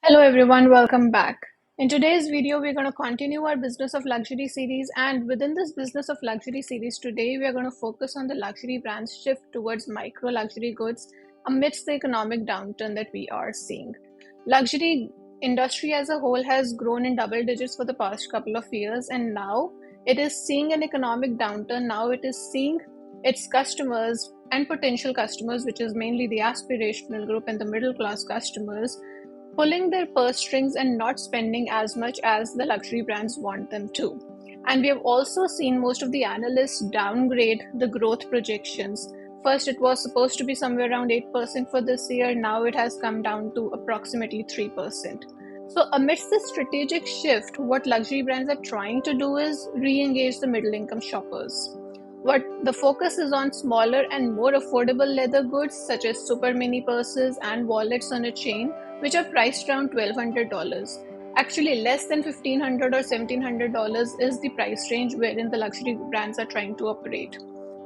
Hello everyone, welcome back. In today's video, we're going to continue our Business of Luxury series, and within this Business of Luxury series today, we are going to focus on the luxury brand's shift towards micro luxury goods amidst the economic downturn that we are seeing. Luxury industry as a whole has grown in double digits for the past couple of years, and now it is seeing an economic downturn. Now it is seeing its customers and potential customers, which is mainly the aspirational group and the middle class customers, pulling their purse strings and not spending as much as the luxury brands want them to. And we have also seen most of the analysts downgrade the growth projections. First, it was supposed to be somewhere around 8% for this year. Now it has come down to approximately 3%. So, amidst this strategic shift, what luxury brands are trying to do is re engage the middle income shoppers. What the focus is on smaller and more affordable leather goods such as super mini purses and wallets on a chain, which are priced around $1,200. Actually, less than $1,500 or $1,700 is the price range wherein the luxury brands are trying to operate.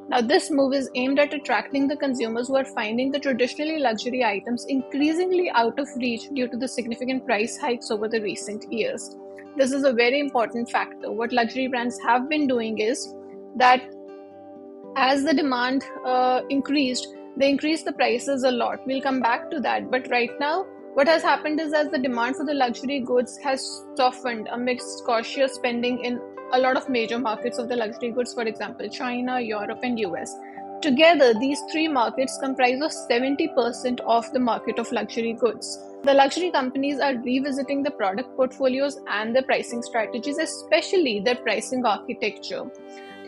Now, this move is aimed at attracting the consumers who are finding the traditionally luxury items increasingly out of reach due to the significant price hikes over the recent years. This is a very important factor. What luxury brands have been doing is that as the demand increased, they increased the prices a lot. We'll come back to that. But right now, what has happened is as the demand for the luxury goods has softened amidst cautious spending in a lot of major markets of the luxury goods, for example, China, Europe, and US. Together, these three markets comprise of 70% of the market of luxury goods. The luxury companies are revisiting the product portfolios and their pricing strategies, especially their pricing architecture.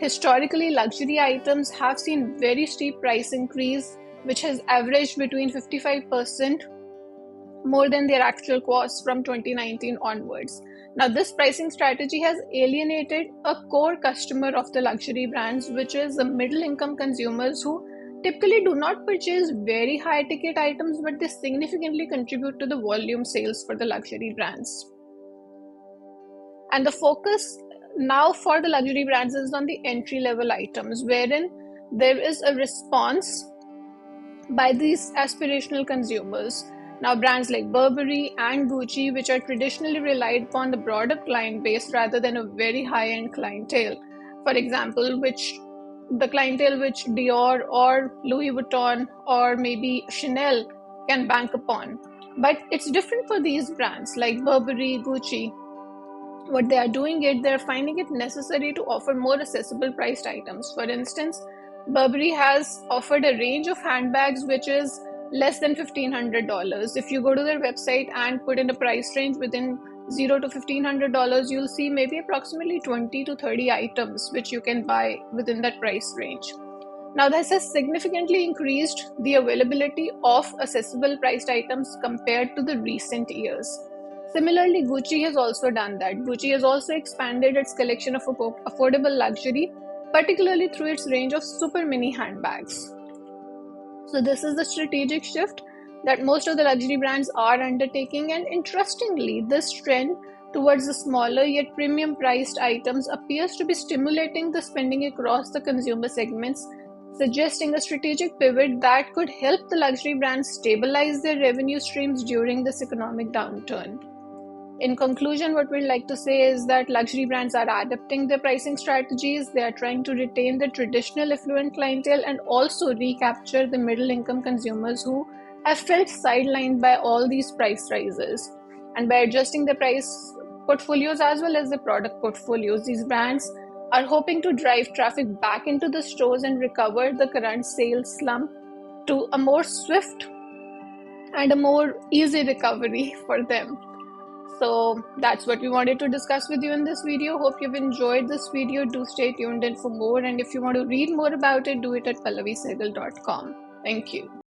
Historically, luxury items have seen very steep price increase, which has averaged between 55% more than their actual costs from 2019 onwards. Now, this pricing strategy has alienated a core customer of the luxury brands, which is the middle income consumers who typically do not purchase very high ticket items, but they significantly contribute to the volume sales for the luxury brands. And the focus now for the luxury brands is on the entry level items, wherein there is a response by these aspirational consumers. Now, brands like Burberry and Gucci, which are traditionally relied upon the broader client base rather than a very high-end clientele, for example, which the clientele which Dior or Louis Vuitton or maybe Chanel can bank upon. But it's different for these brands like Burberry, Gucci. What they are doing it, they're finding it necessary to offer more accessible priced items. For instance, Burberry has offered a range of handbags which is less than $1,500. If you go to their website and put in a price range within $0 to $1,500, you'll see maybe approximately 20 to 30 items which you can buy within that price range. Now, this has significantly increased the availability of accessible priced items compared to the recent years. Similarly, Gucci has also done that. Gucci has also expanded its collection of affordable luxury, particularly through its range of super mini handbags. So this is the strategic shift that most of the luxury brands are undertaking, and interestingly, this trend towards the smaller yet premium priced items appears to be stimulating the spending across the consumer segments, suggesting a strategic pivot that could help the luxury brands stabilize their revenue streams during this economic downturn. In conclusion, what we'd like to say is that luxury brands are adapting their pricing strategies. They are trying to retain the traditional affluent clientele and also recapture the middle income consumers who have felt sidelined by all these price rises. And by adjusting the price portfolios as well as the product portfolios, these brands are hoping to drive traffic back into the stores and recover the current sales slump to a more swift and a more easy recovery for them. So that's what we wanted to discuss with you in this video. Hope you've enjoyed this video. Do stay tuned in for more. And if you want to read more about it, do it at pallavisehgal.com. Thank you.